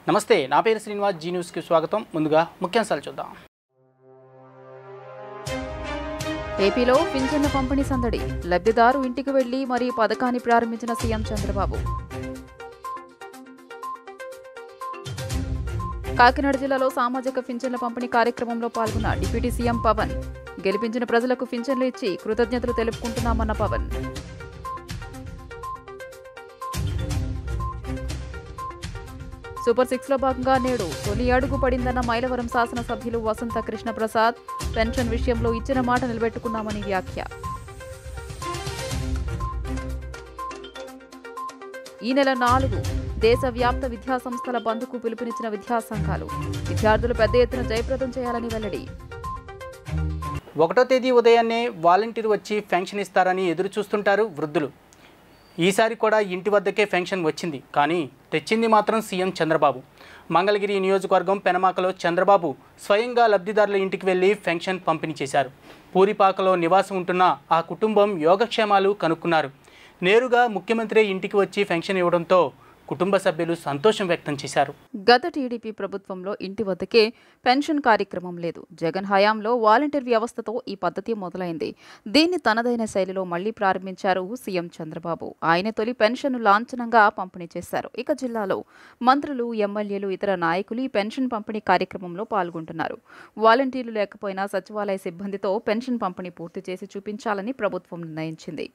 నమస్తే, నా పేరు శ్రీనివాస్. జీ న్యూస్కి స్వాగతం. ముందుగా ముఖ్యాంశాలు చూద్దాం. ఏపీలో పింఛన్ల పంపిణీ సందడి. లబ్ధిదారు ఇంటికి వెళ్లి మరీ పథకాన్ని ప్రారంభించిన సీఎం చంద్రబాబు. కాకినాడ జిల్లాలో సామాజిక పింఛన్ల పంపిణీ కార్యక్రమంలో పాల్గొన్న డిప్యూటీ సీఎం పవన్. గెలిపించిన ప్రజలకు పింఛన్లు ఇచ్చి కృతజ్ఞతలు తెలుపుకుంటున్నామన్న పవన్. సూపర్ 6లో భాగంగా నేడు తొలి అడుగు పడిందన్న మైలవరం శాసనసభ్యులు వసంత కృష్ణ ప్రసాద్. పెన్షన్ విషయంలో ఇచ్చిన మాట నిలబెట్టుకున్నామని వ్యాఖ్య. ఈ నెల 4 దేశవ్యాప్త విద్యాసంస్థల బంద్కు పిలుపునిచ్చిన విద్యాసంఘాలు. విద్యార్థులు పెద్ద ఎత్తున జయప్రదం చేయాలని వెల్లడి. 1వ తేదీ ఉదయాన్నే వాలంటీర్ వచ్చి పెన్షన్ ఇస్తారని ఎదురు చూస్తుంటారు వృద్ధులు. ఈసారి కూడా ఇంటి వద్దకే పెన్షన్ వచ్చింది, కానీ తెచ్చింది మాత్రం సీఎం చంద్రబాబు. మంగళగిరి నియోజకవర్గం పెనమాకలో చంద్రబాబు స్వయంగా లబ్ధిదారుల ఇంటికి వెళ్లి పెన్షన్ పంపిణీ చేశారు. పూరిపాకలో నివాసం ఉంటున్న ఆ కుటుంబం యోగక్షేమాలు కనుక్కున్నారు. నేరుగా ముఖ్యమంత్రి ఇంటికి వచ్చి పెన్షన్ ఇవ్వడంతో కుటుంబ సభ్యులు సంతోషం వ్యక్తం చేశారు. గత టీడీపీ ప్రభుత్వంలో ఇంటి వద్దకే పెన్షన్ కార్యక్రమం లేదు. జగన్ హయాంలో వాలంటీర్ వ్యవస్థతో ఈ పద్ధతి మొదలైంది. దీన్ని తనదైన శైలిలో మళ్లీ ప్రారంభించారు సీఎం చంద్రబాబు. ఆయన తొలి పెన్షన్ లాంఛనంగా పంపిణీ చేశారు. ఇక జిల్లాలో మంత్రులు, ఎమ్మెల్యేలు, ఇతర నాయకులు ఈ పెన్షన్ పంపిణీ కార్యక్రమంలో పాల్గొంటున్నారు. వాలంటీర్లు లేకపోయినా సచివాలయ సిబ్బందితో పెన్షన్ పంపిణీ పూర్తి చేసి చూపించాలని ప్రభుత్వం నిర్ణయించింది.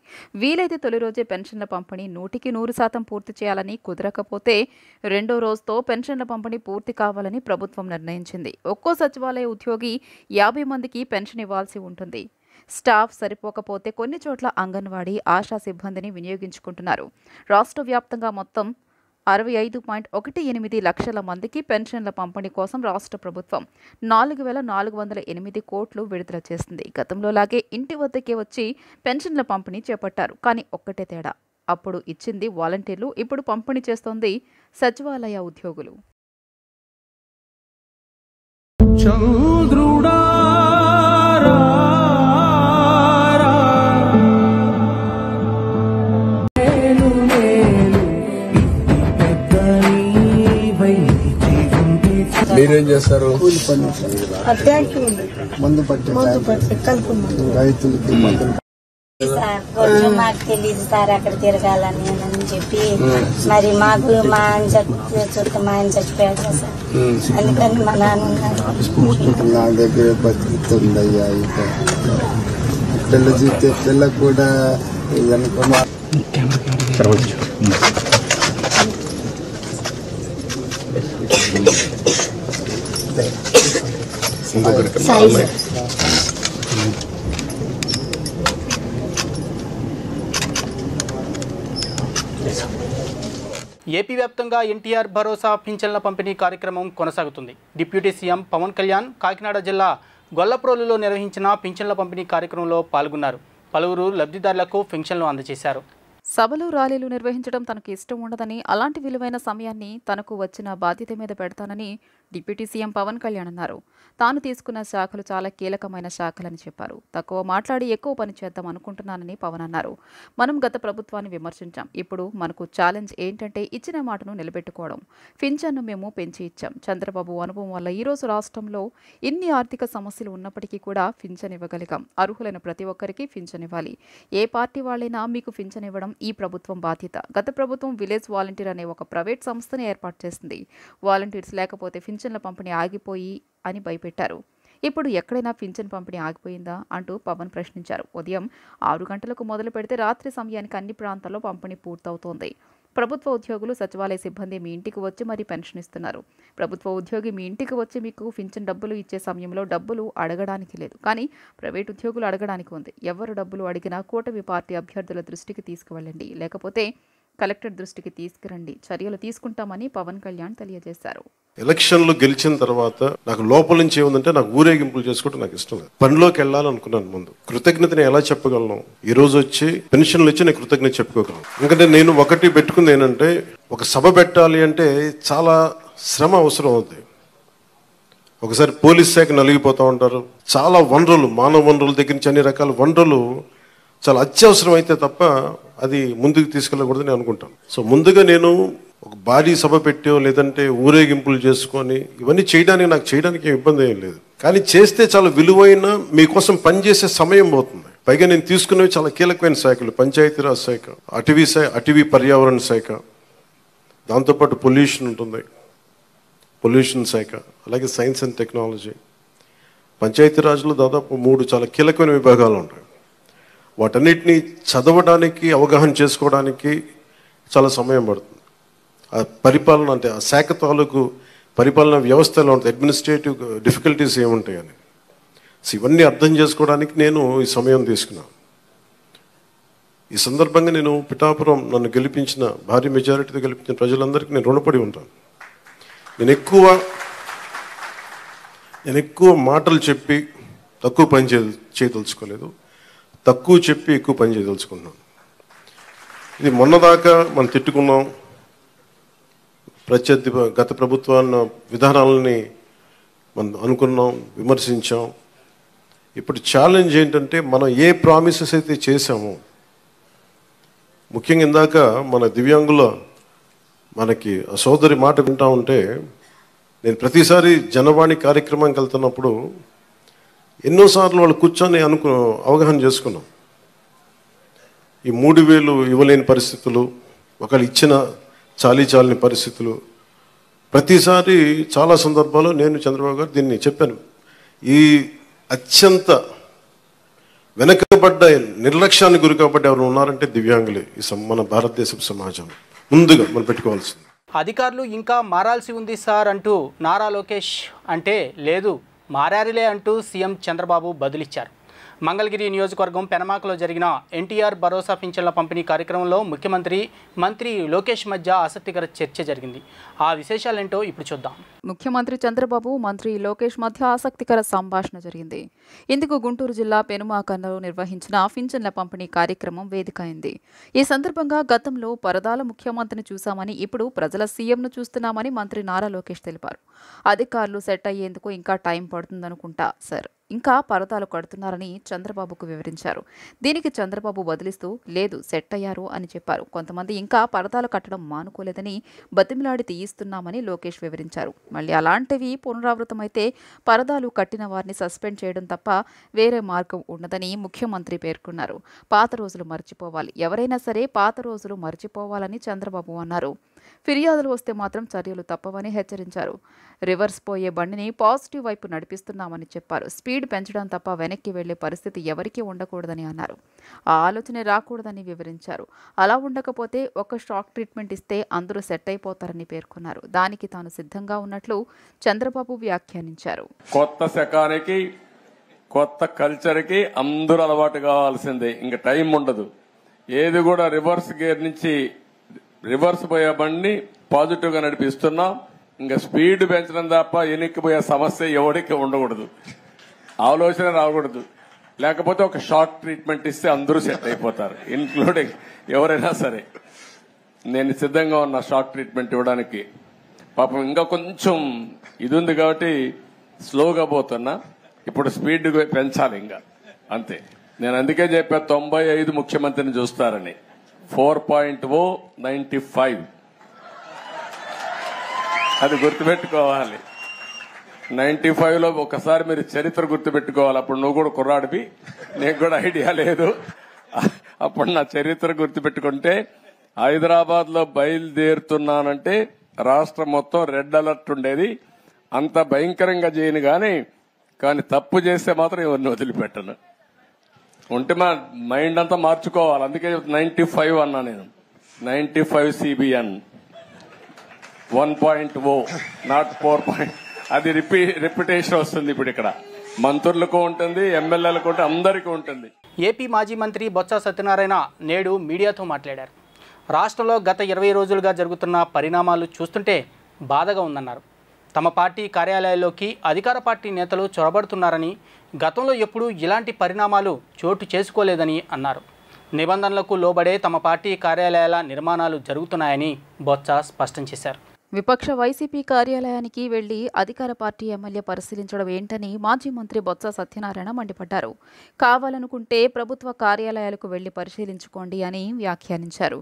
వీలైతే తొలి రోజే పెన్షన్ల పంపిణీ 100% పూర్తి చేయాలని, కుదరకపోతే 2వ రోజుతో పెన్షన్ల పంపిణీ పూర్తి కావాలని ప్రభుత్వం నిర్ణయించింది. ఒక్కో సచివాలయ ఉద్యోగి 50 మందికి పెన్షన్ ఇవ్వాల్సి ఉంటుంది. స్టాఫ్ సరిపోకపోతే కొన్ని చోట్ల అంగన్వాడీ, ఆశా సిబ్బందిని వినియోగించుకుంటున్నారు. రాష్ట్ర వ్యాప్తంగా మొత్తం 65.18 లక్షల మందికి పెన్షన్ల పంపిణీ కోసం రాష్ట్ర ప్రభుత్వం 4,408 కోట్లు విడుదల చేసింది. గతంలోలాగే ఇంటి వద్దకే వచ్చి పెన్షన్ల పంపిణీ చేపట్టారు. కానీ ఒక్కటే తేడా, అప్పుడు ఇచ్చింది వాలంటీర్లు, ఇప్పుడు పంపిణీ చేస్తోంది సచివాలయ ఉద్యోగులు. మీరేం చేస్తారు? రైతులకి కొంచెం మాకు తెలియదు సార్ అక్కడ తిరగాలని అని చెప్పి, మరి మాకు మా ఆయన చచ్చిపోయాడు కదా సార్, అందుకని మా నాన్న నా దగ్గర బతుకుతుందయ్యా. పిల్ల చూస్తే పిల్ల కూడా అనుకున్నా. ఏపీ వ్యాప్తంగా ఎన్టీఆర్ భరోసా పింఛన్ల పంపిణీ కార్యక్రమం కొనసాగుతుంది. డిప్యూటీ సీఎం పవన్ కళ్యాణ్ కాకినాడ జిల్లా గొల్లప్రోలులో నిర్వహించిన పింఛన్ల పంపిణీ కార్యక్రమంలో పాల్గొన్నారు. పలువురు లబ్ధిదారులకు పింఛన్లు అందజేశారు. సభలు, ర్యాలీలు నిర్వహించడం తనకు ఇష్టం ఉండదని, అలాంటి విలువైన సమయాన్ని తనకు వచ్చిన బాధ్యత మీద పెడతానని డిప్యూటీ సీఎం పవన్ కళ్యాణ్ అన్నారు. తాను తీసుకున్న శాఖలు చాలా కీలకమైన శాఖలని చెప్పారు. తక్కువ మాట్లాడి ఎక్కువ పని చేద్దాం అనుకుంటున్నానని పవన్ అన్నారు. మనం గత ప్రభుత్వాన్ని విమర్శించాం. ఇప్పుడు మనకు ఛాలెంజ్ ఏంటంటే ఇచ్చిన మాటను నిలబెట్టుకోవడం. పింఛన్ను మేము పెంచి ఇచ్చాం. చంద్రబాబు అనుభవం వల్ల ఈరోజు రాష్ట్రంలో ఇన్ని ఆర్థిక సమస్యలు ఉన్నప్పటికీ కూడా పింఛన్ ఇవ్వగలిగాం. అర్హులైన ప్రతి ఒక్కరికి పింఛన్ ఇవ్వాలి. ఏ పార్టీ వాళ్ళైనా మీకు పింఛన్ ఇవ్వడం ఈ ప్రభుత్వం బాధ్యత. గత ప్రభుత్వం విలేజ్ వాలంటీర్ అనే ఒక ప్రైవేట్ సంస్థని ఏర్పాటు చేసింది. వాలంటీర్స్ లేకపోతే పింఛన్ల పంపిణీ ఆగిపోయి అని భయపెట్టారు. ఇప్పుడు ఎక్కడైనా పింఛన్ పంపిణీ ఆగిపోయిందా అంటూ పవన్ ప్రశ్నించారు. ఉదయం 6 గంటలకు మొదలు పెడితే రాత్రి సమయానికి అన్ని ప్రాంతాల్లో పంపిణీ పూర్తవుతోంది. ప్రభుత్వ ఉద్యోగులు, సచివాలయ సిబ్బంది మీ ఇంటికి వచ్చి మరీ పెన్షన్ ఇస్తున్నారు. ప్రభుత్వ ఉద్యోగి మీ ఇంటికి వచ్చి మీకు పింఛన్ డబ్బులు ఇచ్చే సమయంలో డబ్బులు అడగడానికి లేదు, కానీ ప్రైవేట్ ఉద్యోగులు అడగడానికి ఉంది. ఎవరు డబ్బులు అడిగినా కూటమి పార్టీ అభ్యర్థుల దృష్టికి తీసుకువెళ్ళండి, లేకపోతే కలెక్టర్ దృష్టికి తీసుకురండి, చర్యలు తీసుకుంటామని పవన్ కళ్యాణ్ తెలియజేశారు. ఎలక్షన్లు గెలిచిన తర్వాత నాకు లోపల నుంచి ఏముందంటే నాకు ఊరేగింపులు చేసుకోవడం నాకు ఇష్టం లేదు. పనిలోకి వెళ్ళాలనుకున్నాను. ముందు కృతజ్ఞతని ఎలా చెప్పగలను? ఈ రోజు వచ్చి పెన్షన్లు ఇచ్చి నేను కృతజ్ఞత చెప్పుకోగలను. ఎందుకంటే నేను ఒకటి పెట్టుకుంది ఏంటంటే, ఒక సభ పెట్టాలి అంటే చాలా శ్రమ అవసరం అవుతుంది. ఒకసారి పోలీస్ శాఖ నలిగిపోతూ ఉంటారు. చాలా వనరులు, మానవ వనరుల దగ్గర నుంచి అన్ని రకాల వనరులు చాలా అత్యవసరం అయితే తప్ప అది ముందుకు తీసుకెళ్ళకూడదని అనుకుంటాను. సో ముందుగా నేను ఒక భారీ సభ పెట్టో లేదంటే ఊరేగింపులు చేసుకొని ఇవన్నీ చేయడానికి ఇబ్బంది ఏం లేదు. కానీ చేస్తే చాలా విలువైన మీకోసం పనిచేసే సమయం పోతుంది. పైగా నేను తీసుకున్నవి చాలా కీలకమైన శాఖలు, పంచాయతీరాజ్ శాఖ, అటవీ పర్యావరణ శాఖ, దాంతోపాటు పొల్యూషన్ ఉంటుంది, పొల్యూషన్ శాఖ, అలాగే సైన్స్ అండ్ టెక్నాలజీ. పంచాయతీరాజ్లో దాదాపు 3 చాలా కీలకమైన విభాగాలు ఉంటాయి. వాటన్నిటినీ చదవడానికి, అవగాహన చేసుకోవడానికి చాలా సమయం పడుతుంది. ఆ పరిపాలన అంటే ఆ శాఖ తాలూకు పరిపాలన వ్యవస్థ ఎలా ఉంటుంది, అడ్మినిస్ట్రేటివ్ డిఫికల్టీస్ ఏముంటాయని, ఇవన్నీ అర్థం చేసుకోవడానికి నేను ఈ సమయం తీసుకున్నాను. ఈ సందర్భంగా నేను పిఠాపురం నన్ను గెలిపించిన, భారీ మెజారిటీతో గెలిపించిన ప్రజలందరికీ నేను రుణపడి ఉంటాను. నేను ఎక్కువ మాటలు చెప్పి తక్కువ పని చేయదలుచుకోలేదు, తక్కువ చెప్పి ఎక్కువ పని చేయదలుచుకున్నాను. ఇది మొన్నదాకా మనం తిట్టుకున్నాం, గత ప్రభుత్వాన్ని విధానాలని మనం అనుకున్నాం, విమర్శించాం. ఇప్పుడు ఛాలెంజ్ ఏంటంటే మనం ఏ ప్రామిసెస్ అయితే చేశామో, ముఖ్యంగా ఇందాక మన దివ్యాంగుల మనకి ఆ సోదరి మాట వింటా ఉంటే, నేను ప్రతిసారి జనవాణి కార్యక్రమానికి వెళ్తున్నప్పుడు ఎన్నోసార్లు వాళ్ళు కూర్చొని అవగాహన చేసుకున్నాం. ఈ 3,000 ఇవ్వలేని పరిస్థితులు, ఒకళ్ళు ఇచ్చిన చాలీచాలని పరిస్థితులు, ప్రతిసారి చాలా సందర్భాల్లో నేను చంద్రబాబు గారు దీన్ని చెప్పాను. ఈ అత్యంత వెనకబడ్డ నిర్లక్ష్యానికి గురి కాబట్టి ఎవరు ఉన్నారంటే దివ్యాంగులే మన భారతదేశపు సమాజం ముందుగా మనం పెట్టుకోవాల్సింది. అధికారులు ఇంకా మారాల్సి ఉంది సార్ అంటూ నారా లోకేష్ అంటే, లేదు మారారిలే అంటూ సీఎం చంద్రబాబు బదులిచ్చారు. మంగళగిరి నియోజకవర్గం పెనమాకలో జరిగిన ఎన్టీఆర్ భరోసా పింఛన్ల పంపిణీ కార్యక్రమంలో మంత్రి లోకేష్ మధ్య ఆసక్తికర చర్చ జరిగింది. ఆ విశేషాలేంటో ఇప్పుడు చూద్దాం. ముఖ్యమంత్రి చంద్రబాబు, మంత్రి లోకేష్ మధ్య ఆసక్తికర సంభాషణ జరిగింది. ఇందుకు గుంటూరు జిల్లా పెనుమాకలో నిర్వహించిన పింఛన్ల పంపిణీ కార్యక్రమం వేదిక అయింది. ఈ సందర్భంగా గతంలో పరదాల ముఖ్యమంత్రిని చూశామని, ఇప్పుడు ప్రజల సీఎంను చూస్తున్నామని మంత్రి నారా లోకేష్ తెలిపారు. అధికారులు సెట్ అయ్యేందుకు ఇంకా టైం పడుతుందనుకుంటా సార్, ఇంకా పరదాలు కడుతున్నారని చంద్రబాబుకు వివరించారు. దీనికి చంద్రబాబు బదిలిస్తూ, లేదు సెట్ అయ్యారు అని చెప్పారు. కొంతమంది ఇంకా పరదాలు కట్టడం మానుకోలేదని బతిమిలాడి తీయిస్తున్నామని లోకేష్ వివరించారు. మళ్ళీ అలాంటివి పునరావృతమైతే పరదాలు కట్టిన వారిని సస్పెండ్ చేయడం తప్ప వేరే మార్గం ఉండదని ముఖ్యమంత్రి పేర్కొన్నారు. పాత రోజులు మర్చిపోవాలి, ఎవరైనా సరే పాత రోజులు మర్చిపోవాలని చంద్రబాబు అన్నారు. ఫిర్యాదులు వస్తే మాత్రం చర్యలు తప్పవని హెచ్చరించారు. రివర్స్ పోయే బండిని పాజిటివ్ వైపు నడిపిస్తున్నామని చెప్పారు. స్పీడ్ పెంచడం తప్ప వెనక్కి వెళ్లే పరిస్థితి ఎవరికీ ఉండకూడదని అన్నారు. ఆ ఆలోచనే రాకూడదని వివరించారు. అలా ఉండకపోతే ఒక షాక్ ట్రీట్మెంట్ ఇస్తే అందరూ సెట్ అయిపోతారని పేర్కొన్నారు. దానికి తాను సిద్ధంగా ఉన్నట్లు చంద్రబాబు వ్యాఖ్యానించారు. కొత్త శకానికి, కొత్త కల్చర్కి అందరూ అలవాటు కావాల్సిందే, ఇంకా టైం ఉండదు. ఏది కూడా రివర్స్ గేర్ నుంచి రివర్స్ పోయే బండిని పాజిటివ్ గా నడిపిస్తున్నాం. ఇంకా స్పీడ్ పెంచడం తప్ప వెనక్కిపోయే సమస్య ఎవరికి ఉండకూడదు, ఆలోచన రాకూడదు. లేకపోతే ఒక షార్ట్ ట్రీట్మెంట్ ఇస్తే అందరూ సెట్ అయిపోతారు, ఇన్క్లూడింగ్ ఎవరైనా సరే. నేను సిద్ధంగా ఉన్నా షార్ట్ ట్రీట్మెంట్ ఇవ్వడానికి. పాపం ఇంకా కొంచెం ఇది ఉంది కాబట్టి స్లోగా పోతున్నా, ఇప్పుడు స్పీడ్ పెంచాలి ఇంకా, అంతే. నేను అందుకే చెప్పా 95 ముఖ్యమంత్రిని చూస్తారని. 4.0 95 అది గుర్తుపెట్టుకోవాలి. 95లో ఒకసారి మీరు చరిత్ర గుర్తుపెట్టుకోవాలి. అప్పుడు నువ్వు కూడా కుర్రాడివి, నీకు కూడా ఐడియా లేదు. అప్పుడు నా చరిత్ర గుర్తుపెట్టుకుంటే, హైదరాబాద్ లో బయలుదేరుతున్నానంటే రాష్ట్రం మొత్తం రెడ్ అలర్ట్ ఉండేది. అంత భయంకరంగా చేయను కానీ తప్పు చేస్తే మాత్రం ఎవరిని వదిలిపెట్టను. ఉంటే మా మైండ్ అంతా మార్చుకోవాలి. అందుకే 95 అన్నా నేను. 95 CBN 1.0 నాట్ 4. అది రిపిటేషన్ వస్తుంది. ఇప్పుడు ఇక్కడ మంత్రులకు ఉంటుంది, ఎమ్మెల్యేలకు ఉంటుంది, అందరికీ ఉంటుంది. ఏపీ మాజీ మంత్రి బొత్స సత్యనారాయణ నేడు మీడియాతో మాట్లాడారు. రాష్ట్రంలో గత 20 రోజులుగా జరుగుతున్న పరిణామాలు చూస్తుంటే బాధగా ఉందన్నారు. తమ పార్టీ కార్యాలయాల్లోకి అధికార పార్టీ నేతలు చొరబడుతున్నారని, గతంలో ఎప్పుడూ ఇలాంటి పరిణామాలు చోటు చేసుకోలేదని అన్నారు. నిబంధనలకు లోబడే తమ పార్టీ కార్యాలయాల నిర్మాణాలు జరుగుతున్నాయని బొత్స స్పష్టం చేశారు. విపక్ష వైసీపీ కార్యాలయానికి వెళ్లి అధికార పార్టీ ఎమ్మెల్యే పరిశీలించడం ఏంటని మాజీ మంత్రి బొత్స సత్యనారాయణ మండిపడ్డారు. కావాలనుకుంటే ప్రభుత్వ కార్యాలయాలకు వెళ్లి పరిశీలించుకోండి అని వ్యాఖ్యానించారు.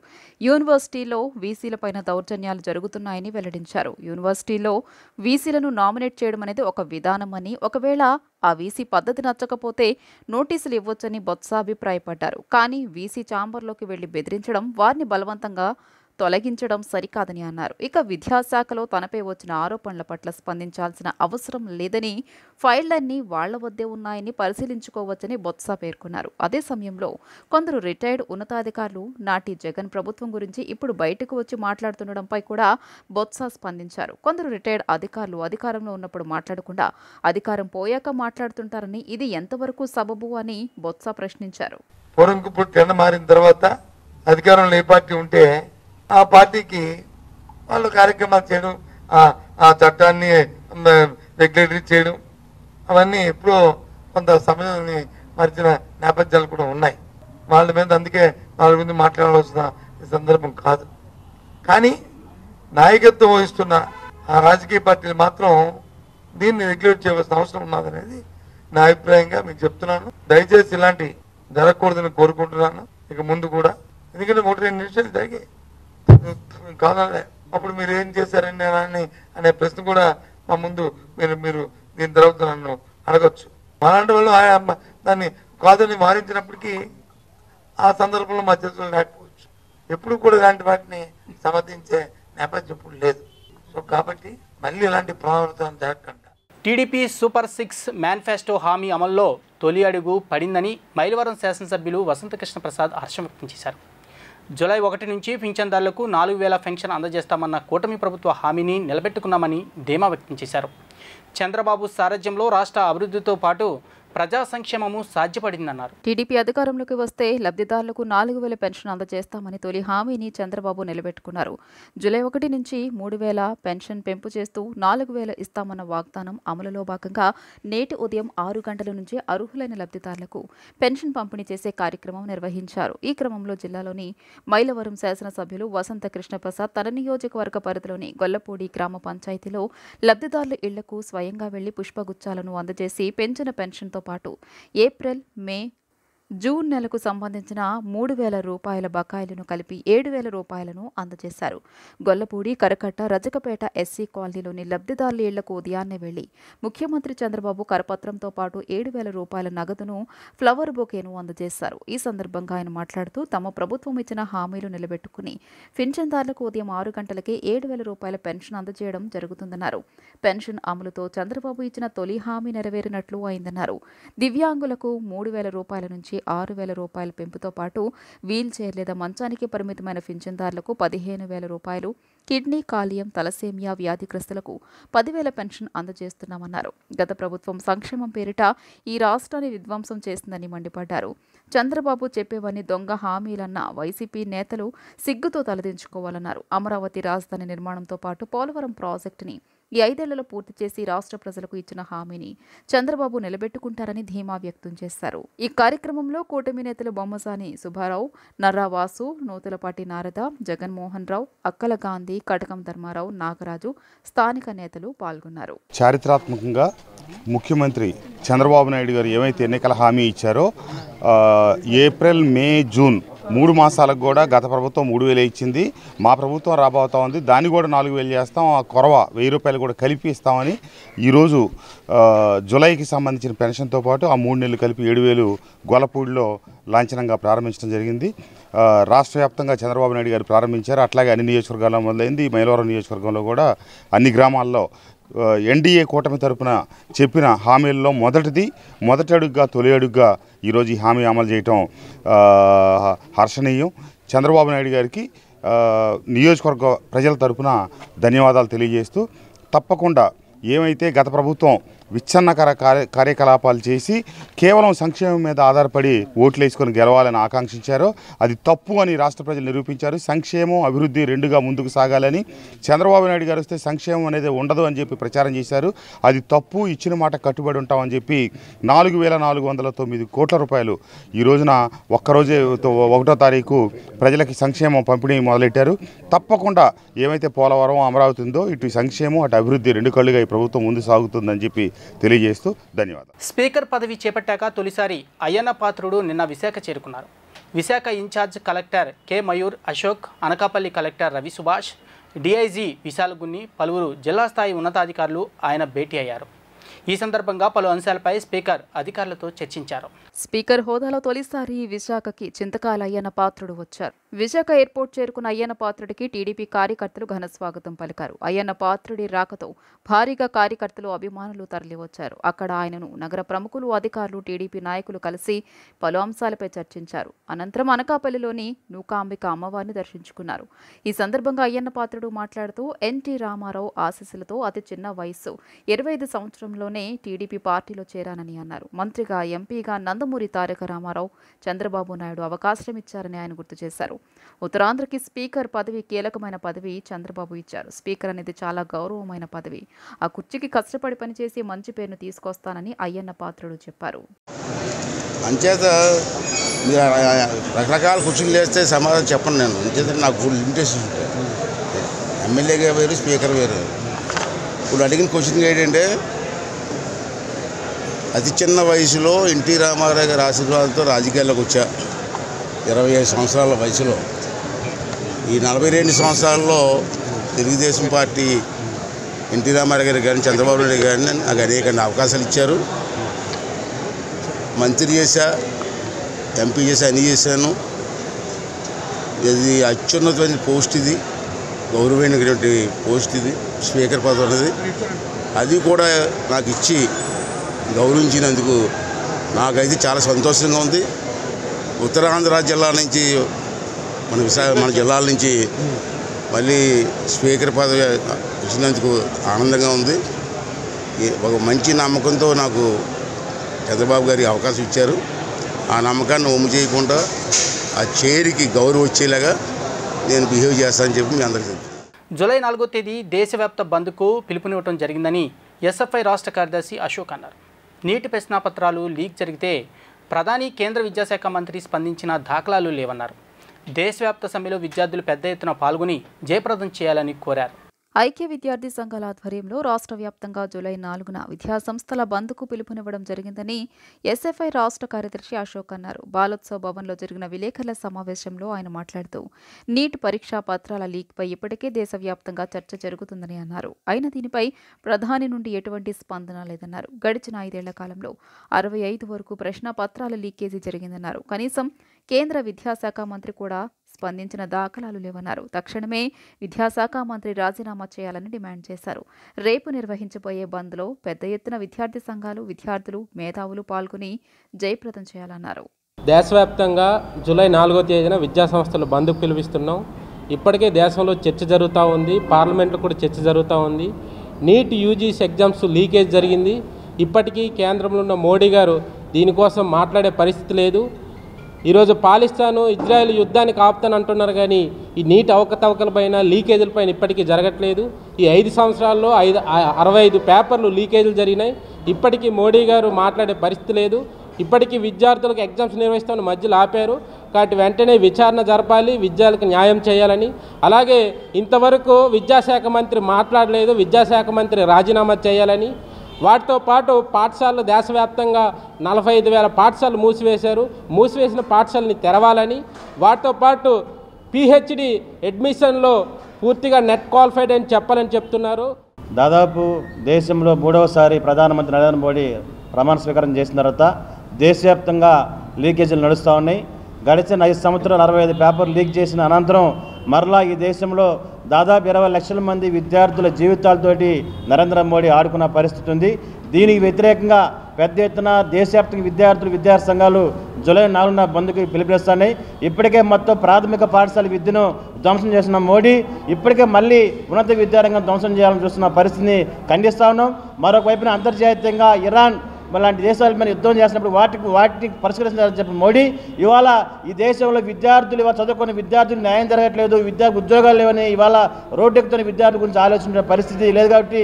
యూనివర్సిటీలో వీసీలపైన దౌర్జన్యాలు జరుగుతున్నాయని వెల్లడించారు. యూనివర్సిటీలో వీసీలను నామినేట్ చేయడం అనేది ఒక విధానమని, ఒకవేళ ఆ వీసీ పద్ధతి నచ్చకపోతే నోటీసులు ఇవ్వొచ్చని బొత్స అభిప్రాయపడ్డారు. కానీ వీసీ ఛాంబర్లోకి వెళ్లి బెదిరించడం, వారిని బలవంతంగా తొలగించడం సరికాదని అన్నారు. ఇక విద్యాశాఖలో తనపై వచ్చిన ఆరోపణల పట్ల స్పందించాల్సిన అవసరం లేదని, ఫైళ్లన్నీ వాళ్ల వద్దే ఉన్నాయని పరిశీలించుకోవచ్చని బొత్స పేర్కొన్నారు. అదే సమయంలో కొందరు రిటైర్డ్ ఉన్నతాధికారులు నాటి జగన్ ప్రభుత్వం గురించి ఇప్పుడు బయటకు వచ్చి మాట్లాడుతుండడంపై కూడా బొత్స స్పందించారు. కొందరు రిటైర్డ్ అధికారులు అధికారంలో ఉన్నప్పుడు మాట్లాడకుండా అధికారం పోయాక మాట్లాడుతుంటారని, ఇది ఎంతవరకు సబబు అని బొత్స ప్రశ్నించారు. మారిన తర్వాత అధికారంలో ఏ పార్టీ ఉంటే ఆ పార్టీకి వాళ్ళు కార్యక్రమాలు చేయడం, ఆ చట్టాన్ని రెగ్యులేటరీ చేయడం, అవన్నీ ఎప్పుడో కొంత సమయాన్ని మరిచిన నేపథ్యాలు కూడా ఉన్నాయి. వాళ్ళ మీద అందుకే వాళ్ళ మీద మాట్లాడవలసిన సందర్భం కాదు. కానీ నాయకత్వం వహిస్తున్న ఆ రాజకీయ పార్టీలు మాత్రం దీన్ని రెగ్యులేట్ చేయవలసిన అవసరం ఉన్నదనేది నా అభిప్రాయంగా మీకు చెప్తున్నాను. దయచేసి ఇలాంటి జరగకూడదని కోరుకుంటున్నాను ఇక ముందు కూడా. ఎందుకంటే 1-2 నిమిషాలు జరిగాయి కావాలి, అప్పుడు మీరు ఏం చేశారని అనే ప్రశ్న కూడా మా ముందు మీరు దీని తర్వాత నన్ను అడగచ్చు. అలాంటి వాళ్ళు దాన్ని కాదని వారించినప్పటికీ ఆ సందర్భంలో మా చేతుల్లో లేకపోవచ్చు. ఎప్పుడు కూడా ఇలాంటి వాటిని సమర్థించే నేపథ్యం ఇప్పుడు లేదు. సో కాబట్టి మళ్ళీ ఇలాంటి పునరావృతం జరగకుండా టీడీపీ సూపర్ 6 మేనిఫెస్టో హామీ అమల్లో తొలి అడుగు పడిందని మైలవరం శాసనసభ్యులు వసంతకృష్ణ ప్రసాద్ హర్షం వ్యక్తం చేశారు. జూలై 1 నుంచి పింఛన్దారులకు 4,000 పెన్షన్ అందజేస్తామన్న కూటమి ప్రభుత్వ హామీని నిలబెట్టుకున్నామని ధీమా వ్యక్తం చేశారు. చంద్రబాబు సారథ్యంలో రాష్ట్ర అభివృద్ధితో పాటు ప్రజా సంక్షేమము సాధ్యపడిందన్నారు. టీడీపీ అధికారంలోకి వస్తే లబ్ధిదారులకు 4,000 పెన్షన్ అందజేస్తామని తొలి హామీని చంద్రబాబు నిలబెట్టుకున్నారు. జూలై 1 నుంచి 3,000 పెన్షన్ పెంపు చేస్తూ 4,000 ఇస్తామన్న వాగ్దానం అమలులో భాగంగా నేటి ఉదయం 6 గంటల నుంచి అర్హులైన లబ్ధిదారులకు పెన్షన్ పంపిణీ చేసే కార్యక్రమం నిర్వహించారు. ఈ క్రమంలో జిల్లాలోని మైలవరం శాసనసభ్యులు వసంత కృష్ణప్రసాద్ తన నియోజకవర్గ పరిధిలోని గొల్లపూడి గ్రామ పంచాయతీలో లబ్ధిదారుల ఇళ్లకు స్వయంగా వెళ్లి పుష్పగుచ్చాలను అందజేసి పెంచిన పెన్షన్తో పాటు ఏప్రిల్, మే, జూన్ నెలకు సంబంధించిన 3,000 రూపాయల బకాయిలను కలిపి 7,000 రూపాయలను అందజేశారు. గొల్లపూడి, కరకట్ట, రజకపేట ఎస్సీ కాలనీలోని లబ్ధిదారుల ఇళ్లకు ఉదయాన్నే వెళ్లి ముఖ్యమంత్రి చంద్రబాబు కరపత్రంతో పాటు 7,000 రూపాయల నగదును, ఫ్లవర్ బొకేను అందజేశారు. ఈ సందర్భంగా ఆయన మాట్లాడుతూ తమ ప్రభుత్వం ఇచ్చిన హామీలు నిలబెట్టుకుని పింఛన్దారులకు ఉదయం 6 గంటలకే 7,000 రూపాయల పెన్షన్ అందజేయడం జరుగుతుందన్నారు. పెన్షన్ అమలుతో చంద్రబాబు ఇచ్చిన తొలి హామీ నెరవేరినట్లు అయిందన్నారు. దివ్యాంగులకు 3,000 రూపాయల నుంచి 6,000 రూపాయల పెంపుతో పాటు వీల్ చైర్ లేదా మంచానికి పరిమితమైన పింఛన్దారులకు 15,000 రూపాయలు, కిడ్నీ, కాలియం, తలసేమియా వ్యాధిగ్రస్తులకు 10,000 పెన్షన్ అందజేస్తున్నామన్నారు. గత ప్రభుత్వం సంక్షేమం పేరిట ఈ రాష్ట్రాన్ని విధ్వంసం చేసిందని మండిపడ్డారు. చంద్రబాబు చెప్పేవన్నీ దొంగ హామీలన్న వైసీపీ నేతలు సిగ్గుతో తలదించుకోవాలన్నారు. అమరావతి రాజధాని నిర్మాణంతో పాటు పోలవరం ప్రాజెక్టుని ఈ 5 ఏళ్లలో పూర్తి చేసి రాష్ట్ర ప్రజలకు ఇచ్చిన హామీని చంద్రబాబు నిలబెట్టుకుంటారని ధీమా వ్యక్తం చేశారు. ఈ కార్యక్రమంలో కూటమి నేతలు బొమ్మసాని సుబ్బారావు, నర్రా వాసు, నూతలపాటి నారద, జగన్మోహన్ రావు, అక్కల గాంధీ, కటకం ధర్మారావు, నాగరాజు, స్థానిక నేతలు పాల్గొన్నారు. చారిత్రాత్మకంగా ముఖ్యమంత్రి చంద్రబాబు నాయుడు గారు ఏమైతే ఎన్నికల హామీ ఇచ్చారో ఏప్రిల్, మే, జూన్ 3 మాసాలకు కూడా గత ప్రభుత్వం 3,000 ఇచ్చింది. మా ప్రభుత్వం రాబోతా ఉంది, దాన్ని కూడా 4,000 చేస్తాం. ఆ కొరవ 1,000 రూపాయలు కూడా కలిపి ఇస్తామని ఈరోజు జూలైకి సంబంధించిన పెన్షన్తో పాటు ఆ 3 నెలలు కలిపి 7,000 గొల్లపూడిలో లాంఛనంగా ప్రారంభించడం జరిగింది. రాష్ట్ర వ్యాప్తంగా చంద్రబాబు నాయుడు గారు ప్రారంభించారు. అట్లాగే అన్ని నియోజకవర్గాల్లో మొదలైంది. మైలవరం నియోజకవర్గంలో కూడా అన్ని గ్రామాల్లో ఎన్డీఏ కూటమి తరపున చెప్పిన హామీల్లో మొదటి అడుగుగా, తొలి అడుగుగా ఈరోజు ఈ హామీ అమలు చేయటం హర్షణీయం. చంద్రబాబు నాయుడు గారికి నియోజకవర్గ ప్రజల తరపున ధన్యవాదాలు తెలియజేస్తూ, తప్పకుండా ఏమైతే గత ప్రభుత్వం విచ్ఛిన్నకర కార్యకలాపాలు చేసి కేవలం సంక్షేమం మీద ఆధారపడి ఓట్లు వేసుకొని గెలవాలని ఆకాంక్షించారో అది తప్పు అని రాష్ట్ర ప్రజలు నిరూపించారు. సంక్షేమం అభివృద్ధి రెండుగా ముందుకు సాగాలని, చంద్రబాబు నాయుడు గారు వస్తే సంక్షేమం అనేది ఉండదు అని చెప్పి ప్రచారం చేశారు. అది తప్పు, ఇచ్చిన మాట కట్టుబడి ఉంటామని చెప్పి 4,409 కోట్ల రూపాయలు ఈ రోజున ఒక్కరోజే 1వ తారీఖు ప్రజలకి సంక్షేమం పంపిణీ మొదలెట్టారు. తప్పకుండా ఏమైతే పోలవరం, అమరావతి ఉందో ఇటు సంక్షేమం అటు అభివృద్ధి రెండు కళ్ళుగా ఈ ప్రభుత్వం ముందు సాగుతుందని చెప్పి తెలియజేస్తూ ధన్యవాదాలు. స్పీకర్ పదవి చేపట్టాక తొలిసారి అయ్యన్న పాత్రుడు నిన్న విశాఖ చేరుకున్నారు. Visakha in charge collector K Mayur Ashok, Anakapalli collector Ravi Subhash, DIG Vishal Gunni, పలువురు జిల్లా స్థాయి ఉన్నతాధికారులు ఆయన భేటీ అయ్యారు. ఈ సందర్భంగా పలు అంశాలపై స్పీకర్ అధికారులతో చర్చించారు. స్పీకర్ హోదాలో తొలిసారి విశాఖకి చింతకాయల అయ్యన్న పాత్రుడు వచ్చారు. విశాఖ ఎయిర్పోర్ట్ చేరుకున్న అయ్యన్న పాత్రుడికి టీడీపీ కార్యకర్తలు ఘన స్వాగతం పలికారు. అయ్యన్న పాత్రుడి రాకతో భారీగా కార్యకర్తలు, అభిమానులు తరలివచ్చారు. అక్కడ ఆయనను నగర ప్రముఖులు, అధికారులు, టీడీపీ నాయకులు కలిసి పలు అంశాలపై చర్చించారు. అనంతరం అనకాపల్లిలోని నూకాంబిక అమ్మవారిని దర్శించుకున్నారు. ఈ సందర్భంగా అయ్యన్న పాత్రుడు మాట్లాడుతూ ఎన్టీ రామారావు ఆశీస్సులతో అతి చిన్న వయస్సు 25 సంవత్సరంలోనే టీడీపీ పార్టీలో చేరానని అన్నారు. మంత్రిగా, ఎంపీగా నందమూరి తారక రామారావు, చంద్రబాబు నాయుడు అవకాశం ఇచ్చారని ఆయన గుర్తు చేశారు. ఉత్తరాంధ్రకి స్పీకర్ పదవి కీలకమైన పదవి చంద్రబాబు ఇచ్చారు. స్పీకర్ అనేది చాలా గౌరవమైన పదవి. ఆ కుర్చీకి కష్టపడి పనిచేసి మంచి పేరును తీసుకొస్తానని అయ్యన్న పాత్రుడు చెప్పారు. అంచేత రకరకాల కుర్చీలు వేస్తే సమాధానం చెప్పను. నేను అంచేత నాకు ఫుల్ లిమిటేషన్ ఉంటాయి. ఎమ్మెల్యేగా వేరు, స్పీకర్ వేరు. ఇప్పుడు అడిగిన క్వశ్చన్ ఏంటంటే అతి చిన్న వయసులో ఎన్టీ రామారావు గారి ఆశీర్వాదంతో రాజకీయాల్లోకి వచ్చా. 25 సంవత్సరాల వయసులో ఈ 42 సంవత్సరాల్లో తెలుగుదేశం పార్టీ ఎన్టీ రామారావు గారు కానీ చంద్రబాబు నాయుడు గారిని నాకు అనేక అవకాశాలు ఇచ్చారు. మంత్రి చేశా, ఎంపీ చేశా, అన్నీ చేశాను. ఇది అత్యున్నతమైన పోస్ట్, ఇది గౌరవమైనటువంటి పోస్ట్, ఇది స్పీకర్ పదవి అనేది. అది కూడా నాకు ఇచ్చి గౌరవించినందుకు నాకైతే చాలా సంతోషంగా ఉంది. ఉత్తరాంధ్ర జిల్లా నుంచి మన జిల్లాల నుంచి మళ్ళీ స్పీకర్ పదవి ఇచ్చినందుకు ఆనందంగా ఉంది. ఒక మంచి నమ్మకంతో నాకు చంద్రబాబు గారికి అవకాశం ఇచ్చారు. ఆ నమ్మకాన్ని ఒమ్ము చేయకుండా ఆ చైర్కి గౌరవం వచ్చేలాగా నేను బిహేవ్ చేస్తానని చెప్పి మీ అందరికీ తెలుసు. జూలై 4వ తేదీ దేశవ్యాప్త బంద్కు పిలుపునివ్వడం జరిగిందని ఎస్ఎఫ్ఐ రాష్ట్ర కార్యదర్శి అశోక్ అన్నారు. నీటి ప్రశ్నాపత్రాలు లీక్ జరిగితే ప్రధాని, కేంద్ర విద్యాశాఖ మంత్రి స్పందించిన దాఖలాలు లేవన్నారు. దేశవ్యాప్త సమ్మెలో విద్యార్థులు పెద్ద ఎత్తున పాల్గొని జయప్రదం చేయాలని కోరారు. ఐక్య విద్యార్థి సంఘాల ఆధ్వర్యంలో రాష్ట్ర వ్యాప్తంగా జూలై 4న విద్యాసంస్థల బంద్కు పిలుపునివ్వడం జరిగిందని ఎస్ఎఫ్ఐ రాష్ట్ర కార్యదర్శి అశోక్ అన్నారు. బాలోత్సవ్ భవన్లో జరిగిన విలేకరుల సమావేశంలో ఆయన మాట్లాడుతూ నీట్ పరీక్షా పత్రాల లీక్పై ఇప్పటికే దేశవ్యాప్తంగా చర్చ జరుగుతుందని అన్నారు. అయినా దీనిపై ప్రధాని నుండి ఎటువంటి స్పందన లేదన్నారు. గడిచిన 5 ఏళ్ల కాలంలో 65 వరకు ప్రశ్న పత్రాల లీకేజీ జరిగిందన్నారు. కనీసం కేంద్ర విద్యాశాఖ మంత్రి కూడా స్పందించిన దాఖలాలు లేవన్నారు. తక్షణమే విద్యాశాఖ మంత్రి రాజీనామా చేయాలని డిమాండ్ చేశారు. రేపు నిర్వహించబోయే బంద్లో పెద్ద ఎత్తున విద్యార్థి సంఘాలు, విద్యార్థులు, మేధావులు పాల్గొని జయప్రదం చేయాలన్నారు. దేశవ్యాప్తంగా జూలై 4వ తేదీన విద్యాసంస్థలు బంద్కు పిలుపిస్తున్నాం. ఇప్పటికే దేశంలో చర్చ జరుగుతూ ఉంది, పార్లమెంట్లో కూడా చర్చ జరుగుతూ ఉంది. నీట్ యూజీసీ ఎగ్జామ్స్ లీకేజ్ జరిగింది. ఇప్పటికీ కేంద్రంలో ఉన్న మోడీ గారు దీనికోసం మాట్లాడే పరిస్థితి లేదు. ఈరోజు పాలిస్తాను, ఇజ్రాయెల్ యుద్ధానికి ఆపుతాను అంటున్నారు, కానీ ఈ నీటి అవకతవకలపైన, లీకేజీలపైన ఇప్పటికీ జరగట్లేదు. ఈ 5 సంవత్సరాల్లో 65 పేపర్లు లీకేజీలు జరిగినాయి. ఇప్పటికీ మోడీ గారు మాట్లాడే పరిస్థితి లేదు. ఇప్పటికీ విద్యార్థులకు ఎగ్జామ్స్ నిర్వహిస్తామని మధ్యలో ఆపారు. కాబట్టి వెంటనే విచారణ జరపాలి, విద్యార్థులకు న్యాయం చేయాలని. అలాగే ఇంతవరకు విద్యాశాఖ మంత్రి మాట్లాడలేదు, విద్యాశాఖ మంత్రి రాజీనామా చేయాలని. వాటితో పాటు పాఠశాలలు దేశవ్యాప్తంగా 45,000 పాఠశాలలు మూసివేశారు. మూసివేసిన పాఠశాలని తెరవాలని. వాటితో పాటు పిహెచ్డి అడ్మిషన్లో పూర్తిగా నెట్ క్వాలిఫైడ్ అని చెప్పాలని చెప్తున్నారు. దాదాపు దేశంలో 3వసారి ప్రధానమంత్రి నరేంద్ర మోడీ ప్రమాణ స్వీకారం చేసిన తర్వాత దేశవ్యాప్తంగా లీకేజీలు నడుస్తూ ఉన్నాయి. గడిచిన 5 సంవత్సరాలు 65 పేపర్లు లీక్ చేసిన అనంతరం మరలా ఈ దేశంలో దాదాపు 20 లక్షల మంది విద్యార్థుల జీవితాలతోటి నరేంద్ర మోడీ ఆడుకున్న పరిస్థితి ఉంది. దీనికి వ్యతిరేకంగా పెద్ద ఎత్తున దేశవ్యాప్తంగా విద్యార్థి సంఘాలు జూలై 4న బంద్కు పిలుపునిస్తున్నాయి. ఇప్పటికే మొత్తం ప్రాథమిక పాఠశాల విద్యను ధ్వంసం చేసిన మోడీ ఇప్పటికే మళ్ళీ ఉన్నత విద్యారంగం ధ్వంసం చేయాలని చూస్తున్న పరిస్థితిని ఖండిస్తా ఉన్నాం. మరొక వైపున అంతర్జాతీయంగా ఇరాన్ లాంటి దేశాల మీద యుద్ధం చేసినప్పుడు వాటిని పరిష్కరించాలని చెప్పిన మోడీ ఇవాళ ఈ దేశంలో విద్యార్థులు ఇవాళ చదువుకున్న విద్యార్థులు న్యాయం జరగట్లేదు, ఉద్యోగాలు లేవని ఇవాళ రోడ్డెక్కుతున్న విద్యార్థుల గురించి ఆలోచించే పరిస్థితి లేదు. కాబట్టి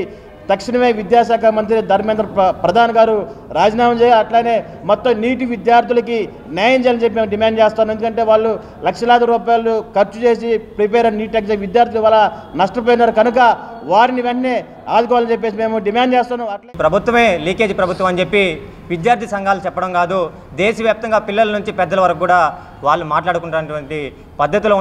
తక్షణమే విద్యాశాఖ మంత్రి ధర్మేంద్ర ప్రధాన్ గారు రాజీనామా చేయాలి. అట్లానే మొత్తం నీటి విద్యార్థులకి న్యాయం చేయాలని చెప్పి మేము డిమాండ్ చేస్తాం. ఎందుకంటే వాళ్ళు లక్షలాది రూపాయలు ఖర్చు చేసి ప్రిపేర్ అయిన నీట్ ఎగ్జామ్ విద్యార్థులు వల్ల నష్టపోయినారు కనుక వారిని వెంటనే ఆదుకోవాలని చెప్పేసి మేము డిమాండ్ చేస్తున్నాం. అట్లా ప్రభుత్వమే లీకేజ్ ప్రభుత్వం అని చెప్పి విద్యార్థి సంఘాలు చెప్పడం కాదు, దేశవ్యాప్తంగా పిల్లల నుంచి పెద్దల వరకు కూడా వాళ్ళు మాట్లాడుకుంటున్నటువంటి పద్ధతిలో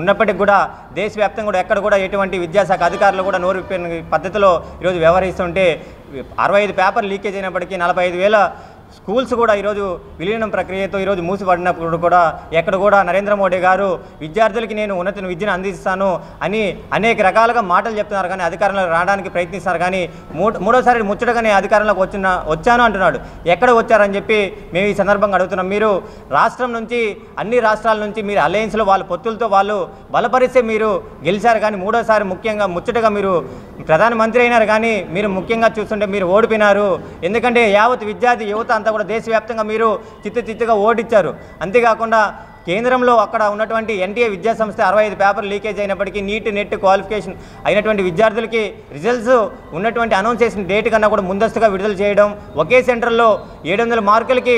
ఉన్నప్పటికీ కూడా దేశవ్యాప్తంగా కూడా ఎక్కడ కూడా ఎటువంటి విద్యాశాఖ అధికారులు కూడా నోరు విప్పిన పద్ధతిలో ఈరోజు వ్యవహరిస్తుంటే 65 పేపర్లు లీకేజ్ అయినప్పటికీ 45,000 స్కూల్స్ కూడా ఈరోజు విలీనం ప్రక్రియతో ఈరోజు మూసిపడినప్పుడు కూడా ఎక్కడ కూడా నరేంద్ర మోడీ గారు విద్యార్థులకి నేను ఉన్నత విద్యను అందిస్తాను అని అనేక రకాలుగా మాటలు చెప్తున్నారు, కానీ అధికారంలోకి రావడానికి ప్రయత్నిస్తున్నారు. కానీ మూడోసారి ముచ్చటగానే అధికారంలోకి వచ్చాను అంటున్నాడు. ఎక్కడ వచ్చారని చెప్పి మేము ఈ సందర్భంగా అడుగుతున్నాం. మీరు రాష్ట్రం నుంచి అన్ని రాష్ట్రాల నుంచి మీరు అలయన్స్లో వాళ్ళ పొత్తులతో వాళ్ళు బలపరిస్తే మీరు గెలిచారు, కానీ మూడోసారి ముఖ్యంగా ముచ్చటగా మీరు ప్రధానమంత్రి అయినారు, కానీ మీరు ముఖ్యంగా చూస్తుంటే మీరు ఓడిపోయినారు. ఎందుకంటే యావత్ విద్యార్థి యువత అంతా కూడా దేశవ్యాప్తంగా మీరు చిత్తుగా ఓడించారు. అంతేకాకుండా కేంద్రంలో అక్కడ ఉన్నటువంటి ఎన్టీఏ విద్యాసంస్థ 65 పేపర్లు లీకేజ్ అయినప్పటికీ నెట్ క్వాలిఫికేషన్ అయినటువంటి విద్యార్థులకి రిజల్ట్స్ ఉన్నటువంటి అనౌన్స్ చేసిన డేట్ కన్నా కూడా ముందస్తుగా విడుదల చేయడం, ఒకే సెంటర్లో 700 మార్కులకి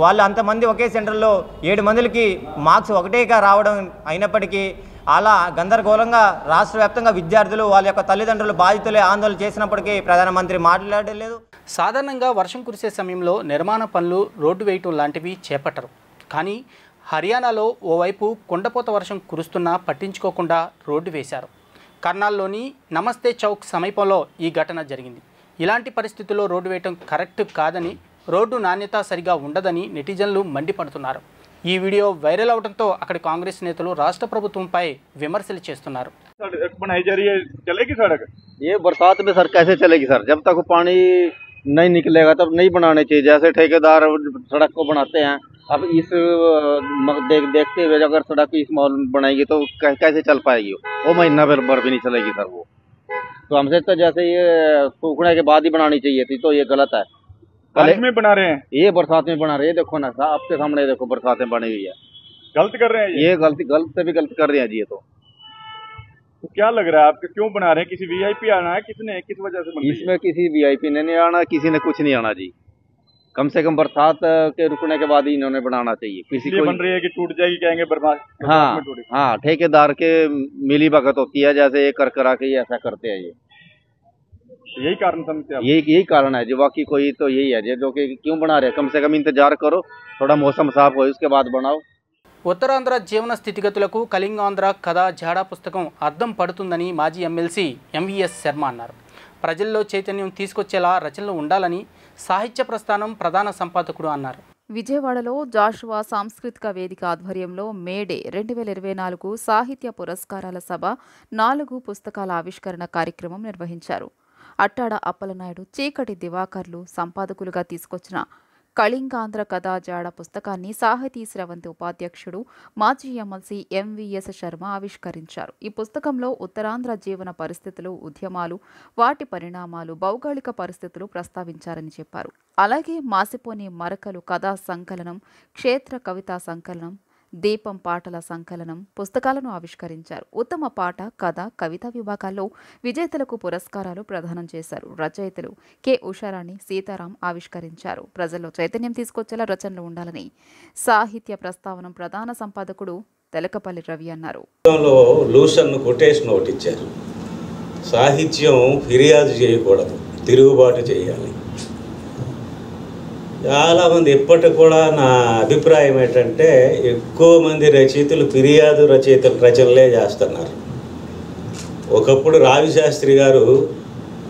వాళ్ళు అంతమంది ఒకే సెంటర్లో 7 మందికి మార్క్స్ ఒకటేగా రావడం అయినప్పటికీ అలా గందరగోళంగా రాష్ట్ర వ్యాప్తంగా విద్యార్థులు వాళ్ళ యొక్క తల్లిదండ్రులు బాధితులే ఆందోళన చేసినప్పటికీ ప్రధానమంత్రి మాట్లాడలేదు. సాధారణంగా వర్షం కురిసే సమయంలో నిర్మాణ పనులు, రోడ్డు వేయటం లాంటివి చేపట్టరు. కానీ హర్యానాలో ఓవైపు కుండపోత వర్షం కురుస్తున్నా పట్టించుకోకుండా రోడ్డు వేశారు. కర్నాల్లోని నమస్తే చౌక్ సమీపంలో ఈ ఘటన జరిగింది. ఇలాంటి పరిస్థితుల్లో రోడ్డు వేయటం కరెక్ట్ కాదని, రోడ్డు నాణ్యత సరిగా ఉండదని నెటిజన్లు మండిపడుతున్నారు. ఈ వీడియో వైరల్ అవడంతో అక్కడి కాంగ్రెస్ నేతలు రాష్ట్ర ప్రభుత్వంపై విమర్శలు చేస్తున్నారు. ये बरसात में सर कैसे चलेगी सर, जब तक पानी नहीं निकलेगा तब नहीं बनाने चाहिए. जैसे ठेकेदार सड़क को बनाते हैं, अब इस देखते हुए अगर सड़क इस माहौल में बनाएगी तो कैसे चल पाएगी वो महीना भर भी नहीं चलेगी सर वो. तो हमसे तो जैसे ये सूखने के बाद ही बनानी चाहिए थी, तो ये गलत है. बारिश में बना रहे हैं, ये बरसात में बना रहे हैं. देखो ना साहब, आपके सामने देखो बरसातें बनी हुई है. गलत कर रहे हैं ये गलत से भी गलत कर रहे हैं जी. ये तो क्या लग रहा है आपको, क्यों बना रहे हैं? किसी वीआईपी आना है, किसने किस वजह से? इसमें किसी वीआईपी ने नहीं आना, किसी ने कुछ नहीं आना जी. कम से कम बरसात के रुकने के बाद ही इन्होंने बनाना चाहिए. किसी को बन रही है कि टूट जाएगी कहेंगे बर्बाद. हाँ, ठेकेदार के मिली भगत होती है, जैसे ये कर करा के ऐसा करते हैं. ये यही कारण समझते हैं? यही कारण है जी, बाकी कोई तो यही है जो कि क्यों बना रहे हैं. कम से कम इंतजार करो, थोड़ा मौसम साफ हो, उसके बाद बनाओ. ఉత్తరాంధ్ర జీవన స్థితిగతులకు కళింగాంధ్ర కథ జాడా పుస్తకం అద్దం పడుతుందని మాజీ ఎమ్మెల్సీ ఎంవీఎస్ శర్మ అన్నారు. ప్రజల్లో చైతన్యం తీసుకొచ్చేలా రచనలు ఉండాలని సాహిత్య ప్రస్థానం ప్రధాన సంపాదకుడు అన్నారు. విజయవాడలో జాషువా సాంస్కృతిక వేదిక ఆధ్వర్యంలో మేడే 2024 సాహిత్య పురస్కారాల సభ 4 పుస్తకాల ఆవిష్కరణ కార్యక్రమం నిర్వహించారు. అట్టాడ అప్పలనాయుడు, చీకటి దివాకర్లు సంపాదకులుగా తీసుకొచ్చిన కళింగాంధ్ర కథా జాడ పుస్తకాన్ని సాహితీ స్రవంతి ఉపాధ్యక్షుడు మాజీ ఎమ్మెల్సీ ఎంవీఎస్ శర్మ ఆవిష్కరించారు. ఈ పుస్తకంలో ఉత్తరాంధ్ర జీవన పరిస్థితులు, ఉద్యమాలు, వాటి పరిణామాలు, భౌగోళిక పరిస్థితులు ప్రస్తావించారని చెప్పారు. అలాగే మాసిపోని మరకలు కథా సంకలనం, క్షేత్ర కవితా సంకలనం, దీపం పాటల సంకలనం పుస్తకాలను ఆవిష్కరించారు. ఉత్తమ పాట, కథ, కవితా విభాగాల్లో విజేతలకు పురస్కారాలు ప్రదానం చేశారు. రచయితలు కె ఉషారాణి, సీతారాం ఆవిష్కరించారు. ప్రజల్లో చైతన్యం తీసుకొచ్చేలా రచనలు ఉండాలని సాహిత్య ప్రస్తావనం ప్రధాన సంపాదకుడు తెలకపల్లి రవి అన్నారు. లూసన్ కొటేషన్ ఒకటి ఇచ్చారు, సాహిత్యం ఫిర్యాదు చేయకూడదు, తిరుగుబాటు చేయాలి. చాలామంది ఇప్పటికి కూడా నా అభిప్రాయం ఏంటంటే ఎక్కువ మంది రచయితలు ఫిర్యాదు రచనలే చేస్తున్నారు. ఒకప్పుడు రావిశాస్త్రి గారు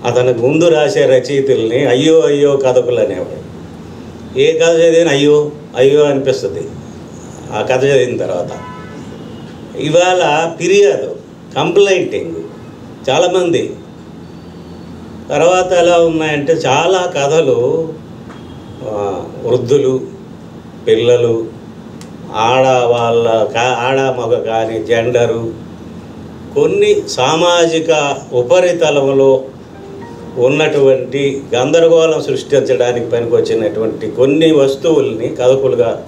అతనికి ముందు రాసే రచయితల్ని అయ్యో అయ్యో కథకులు అనేవాడు. ఏ కథ చదివినా అయ్యో అయ్యో అనిపిస్తుంది ఆ కథ చదివిన తర్వాత. ఇవాళ ఫిర్యాదు, కంప్లైంటింగ్. చాలామంది తర్వాత ఎలా ఉన్నాయంటే చాలా కథలు వృద్ధులు, పిల్లలు, ఆడ మగ కానీ జెండరు, కొన్ని సామాజిక ఉపరితలంలో ఉన్నటువంటి గందరగోళం సృష్టించడానికి పనికొచ్చినటువంటి కొన్ని వస్తువుల్ని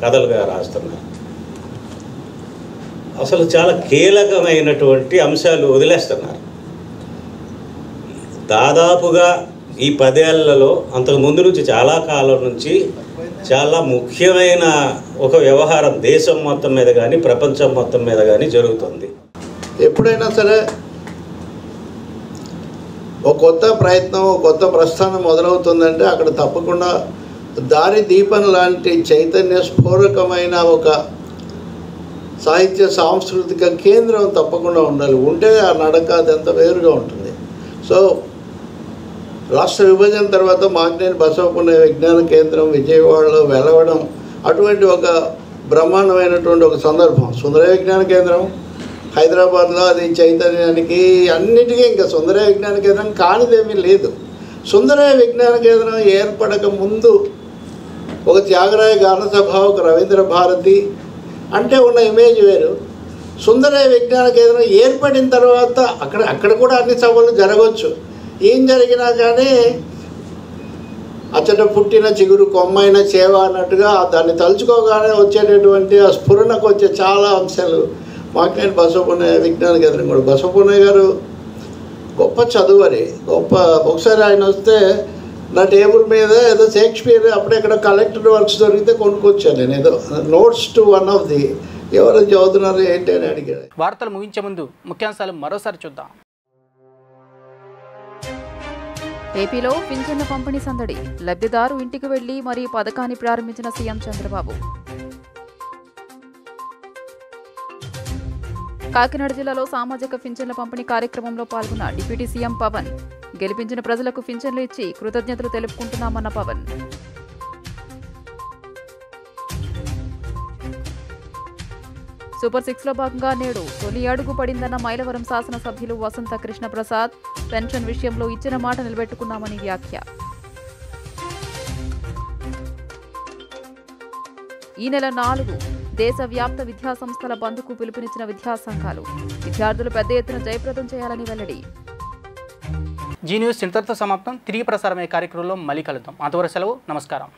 కథలుగా రాస్తున్నారు. అసలు చాలా కీలకమైనటువంటి అంశాలు వదిలేస్తున్నారు. దాదాపుగా ఈ 10 ఏళ్లలో అంతకుముందు నుంచి చాలా కాలం నుంచి చాలా ముఖ్యమైన ఒక వ్యవహారం దేశం మొత్తం మీద కానీ ప్రపంచం మొత్తం మీద కానీ జరుగుతుంది. ఎప్పుడైనా సరే ఒక కొత్త ప్రయత్నం, ఒక కొత్త ప్రస్థానం మొదలవుతుందంటే అక్కడ తప్పకుండా దారి దీపం లాంటి చైతన్య స్ఫూరకమైన ఒక సాహిత్య సాంస్కృతిక కేంద్రం తప్పకుండా ఉండాలి. ఉంటే ఆ నడక అదంత వేరుగా ఉంటుంది. సో రాష్ట్ర విభజన తర్వాత మాగ్నేని బసవపున్నయ్య విజ్ఞాన కేంద్రం విజయవాడలో వెలవడం అటువంటి ఒక బ్రహ్మాండమైనటువంటి ఒక సందర్భం. సుందరయ్య విజ్ఞాన కేంద్రం హైదరాబాద్లో అది చైతన్యానికి అన్నిటికీ ఇంకా సుందరయ్య విజ్ఞాన కేంద్రం కానిదేమీ లేదు. సుందరయ్య విజ్ఞాన కేంద్రం ఏర్పడక ముందు ఒక త్యాగరాయ గాన సభ, ఒక రవీంద్ర భారతి అంటే ఉన్న ఇమేజ్ వేరు. సుందరయ్య విజ్ఞాన కేంద్రం ఏర్పడిన తర్వాత అక్కడ కూడా అన్ని సభలు జరగవచ్చు. ఏం జరిగినా కానీ అచ్చట పుట్టిన చిగురు కొమ్మైన చేవ అన్నట్టుగా దాన్ని తలుచుకోగానే వచ్చేటటువంటి ఆ స్ఫురణకు వచ్చే చాలా అంశాలు మాగ్నేని బసవపున్నయ్య విజ్ఞాన కేంద్రం కూడా. బసవపున్నయ్య గారు గొప్ప చదువరి, గొప్ప. ఒకసారి ఆయన వస్తే నా టేబుల్ మీద ఏదో షేక్స్పియర్ అప్పుడే ఇక్కడ కలెక్టర్ వర్క్స్ దొరికితే కొనుక్కొచ్చాను నేను. ఏదో notes to one of the ఎవరు చదువుతున్నారు ఏంటి అని అడిగాడు. వార్తలు ముగించే ముందు ముఖ్యాంశాలు మరోసారి చూద్దాం. ఏపీలో పింఛన్ల పంపిణీ సందడి. లబ్ధిదారు ఇంటికి వెళ్లి మరీ పథకాన్ని ప్రారంభించిన సీఎం చంద్రబాబు. కాకినాడ జిల్లాలో సామాజిక పింఛన్ల పంపిణీ కార్యక్రమంలో పాల్గొన్న డిప్యూటీ సీఎం పవన్. గెలిపించిన ప్రజలకు పింఛన్లు ఇచ్చి కృతజ్ఞతలు తెలుపుకుంటున్నామన్న పవన్. సూపర్ 6లో భాగంగా నేడు తొలి అడుగు పడిందన్న మైలవరం శాసనసభ్యులు వసంత కృష్ణ ప్రసాద్. పెన్షన్ విషయంలో ఇచ్చిన మాట నిలబెట్టుకున్నామని వ్యాఖ్య. ఈ నెల 4 దేశవ్యాప్త విద్యాసంస్థల బంద్కు పిలుపునిచ్చిన విద్యాసంఘాలు. విద్యార్థులు పెద్ద ఎత్తున జయప్రదం చేయాలని వెల్లడి. జీ న్యూస్ ఇంతటితో సమాప్తం. తిరిగి ప్రసారమయ్యే కార్యక్రమంలో మళ్ళీ కలుద్దాం. అంతవరకు సెలవు. నమస్కారం.